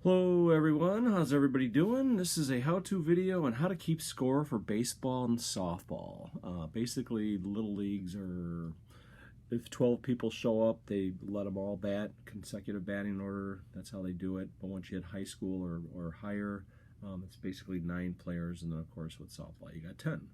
Hello everyone, how's everybody doing? This is a how-to video on how to keep score for baseball and softball. Basically, the little leagues are, if 12 people show up, they let them all bat, consecutive batting order. That's how they do it. But once you hit high school or higher, it's basically 9 players, and then of course with softball you got 10.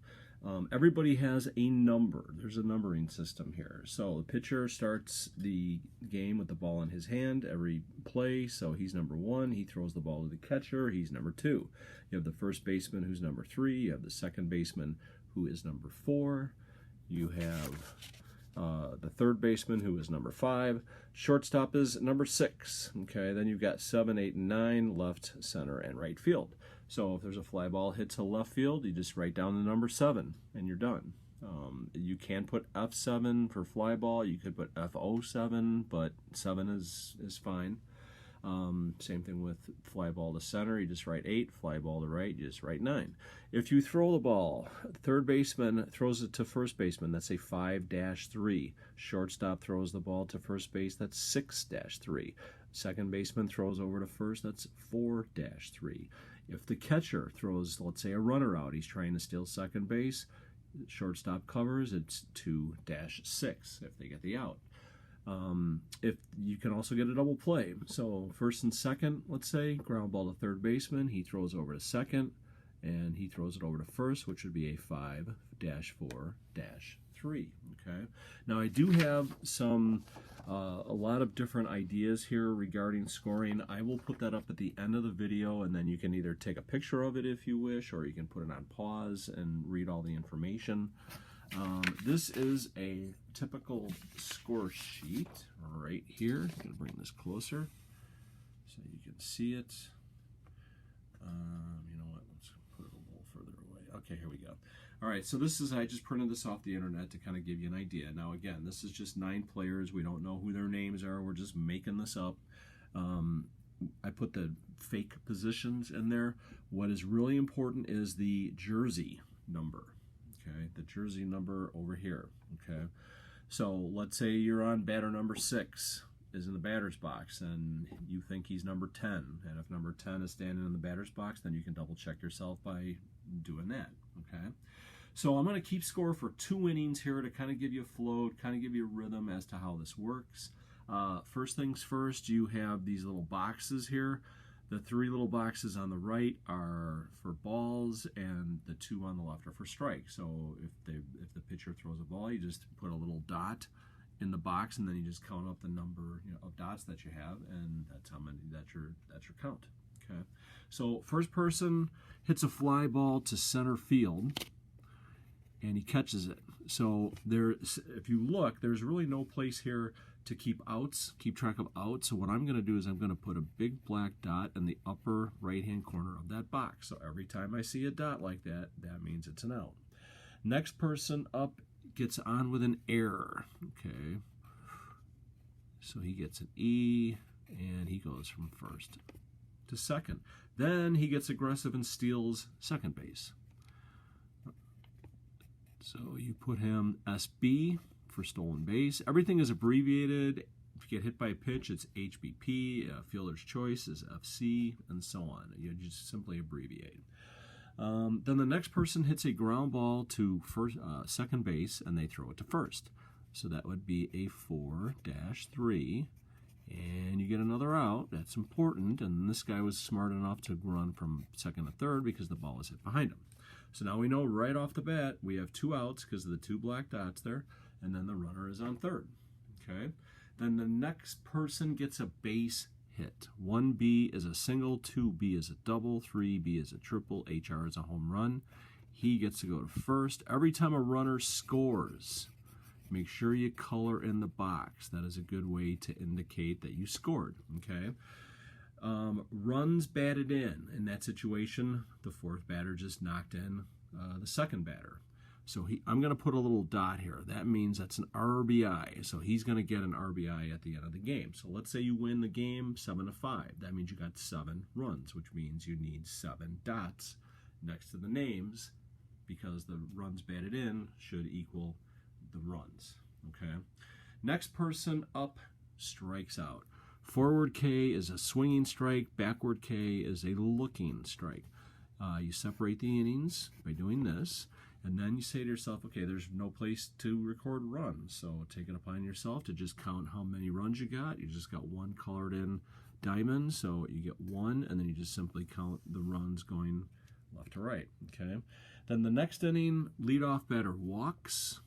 Everybody has a number. There's a numbering system here. So the pitcher starts the game with the ball in his hand every play. So he's number 1. He throws the ball to the catcher. He's number 2. You have the first baseman who's number 3. You have the second baseman who is number 4. You have the third baseman who is number 5. Shortstop is number 6. Okay, then you've got 7, 8, and 9, left, center, and right field. So if there's a fly ball hit to left field, you just write down the number 7 and you're done. You can put F7 for fly ball. You could put F07, but 7 is fine. Same thing with fly ball to center, you just write 8, fly ball to right, you just write 9. If you throw the ball, third baseman throws it to first baseman, that's a 5-3. Shortstop throws the ball to first base, that's 6-3. Second baseman throws over to first, that's 4-3. If the catcher throws, let's say, a runner out, he's trying to steal second base, shortstop covers, it's 2-6 if they get the out. If you can also get a double play. So first and second, let's say, ground ball to third baseman, he throws over to second, and he throws it over to first, which would be a 5-4-3. Okay. Now I do have a lot of different ideas here regarding scoring. I will put that up at the end of the video, and then you can either take a picture of it if you wish, or you can put it on pause and read all the information. This is a typical score sheet right here. I'm going to bring this closer so you can see it. You know what? Let's put it a little further away. Okay, here we go. All right, so this is, I just printed this off the internet to kind of give you an idea. Now again, this is just 9 players. We don't know who their names are. We're just making this up. I put the fake positions in there. What is really important is the jersey number. Okay, the jersey number over here. Okay, so let's say you're on batter number 6 is in the batter's box, and you think he's number 10. And if number 10 is standing in the batter's box, then you can double check yourself by doing that. Okay, so I'm going to keep score for 2 innings here to kind of give you a flow, kind of give you a rhythm as to how this works. First things first, you have these little boxes here. The 3 little boxes on the right are for balls, and the 2 on the left are for strikes. So if the pitcher throws a ball, you just put a little dot in the box, and then you just count up the number, of dots that you have, and that's how many that's your count. Okay. So first person hits a fly ball to center field, and he catches it. So if you look, there's really no place here to keep track of outs. So what I'm going to do is I'm going to put a big black dot in the upper right-hand corner of that box. So every time I see a dot like that, that means it's an out. Next person up gets on with an error. Okay. So he gets an E, and he goes from first to second. Then he gets aggressive and steals second base. So you put him SB for stolen base. Everything is abbreviated. If you get hit by a pitch, it's HBP. Fielder's choice is FC, and so on. You just simply abbreviate. Then the next person hits a ground ball to second base, and they throw it to first. So that would be a 4-3, and you get another out. That's important, and this guy was smart enough to run from second to third because the ball was hit behind him. So now we know right off the bat we have 2 outs because of the 2 black dots there, and then the runner is on third. Okay. Then the next person gets a base hit. 1B is a single, 2B is a double, 3B is a triple, HR is a home run. He gets to go to first. Every time a runner scores, make sure you color in the box. That is a good way to indicate that you scored. Okay. Runs batted in that situation, the 4th batter just knocked in the 2nd batter. So I'm going to put a little dot here. That means that's an RBI. So he's going to get an RBI at the end of the game. So let's say you win the game 7-5. That means you got 7 runs, which means you need 7 dots next to the names because the runs batted in should equal the runs. Okay. Next person up strikes out. Forward K is a swinging strike. Backward K is a looking strike. You separate the innings by doing this, and then you say to yourself, okay, there's no place to record runs, so take it upon yourself to just count how many runs you got. You just got one colored in diamond, so you get one, and then you just simply count the runs going left to right. Okay. Then the next inning, leadoff batter walks.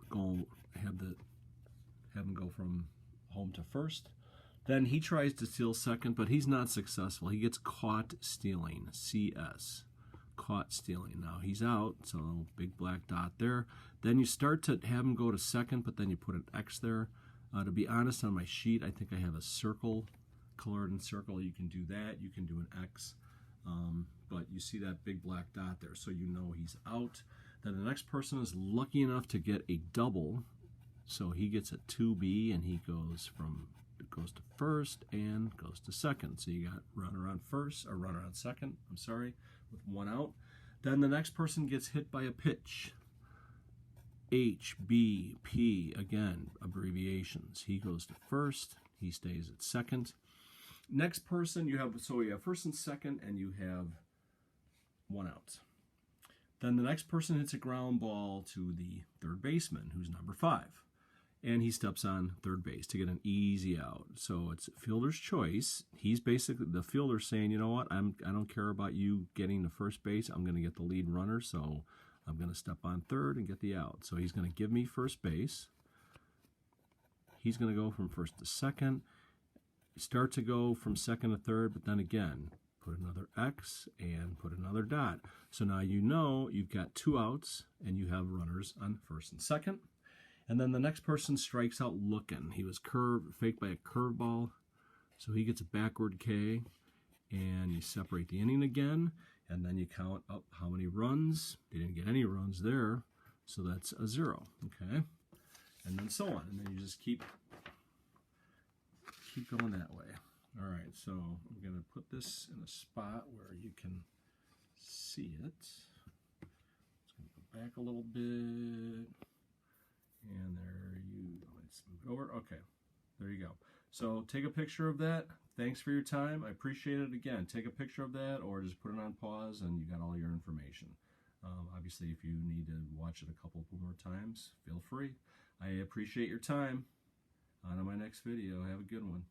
Go have him go from home to first. Then he tries to steal second, but he's not successful. He gets caught stealing, CS, caught stealing. Now he's out, so big black dot there. Then you start to have him go to second, but then you put an X there. To be honest, on my sheet, I think I have a circle, colored in circle. You can do that. You can do an X, but you see that big black dot there, so you know he's out. Then the next person is lucky enough to get a double, so he gets a 2B, and he goes to first and goes to second. So you got runner on first, or runner on second, I'm sorry, with one out. Then the next person gets hit by a pitch. H, B, P, again, abbreviations. He goes to first, he stays at second. Next person, you have first and second, and you have one out. Then the next person hits a ground ball to the third baseman, who's number 5. And he steps on third base to get an easy out. So it's fielder's choice. He's basically, the fielder saying, you know what, I don't care about you getting to first base. I'm going to get the lead runner, so I'm going to step on third and get the out. So he's going to give me first base. He's going to go from first to second. Start to go from second to third, but then again, put another X and put another dot. So now you know you've got 2 outs and you have runners on first and second. And then the next person strikes out looking. He was faked by a curveball, so he gets a backward K, and you separate the inning again, and then you count up how many runs. They didn't get any runs there, so that's a 0, okay? And then so on, and then you just keep going that way. All right, so I'm going to put this in a spot where you can see it. Just going to go back a little bit. And let's move over. Okay, there you go. So take a picture of that. Thanks for your time. I appreciate it. Again, take a picture of that or just put it on pause and you got all your information. Obviously, if you need to watch it a couple more times, feel free. I appreciate your time. On to my next video. Have a good one.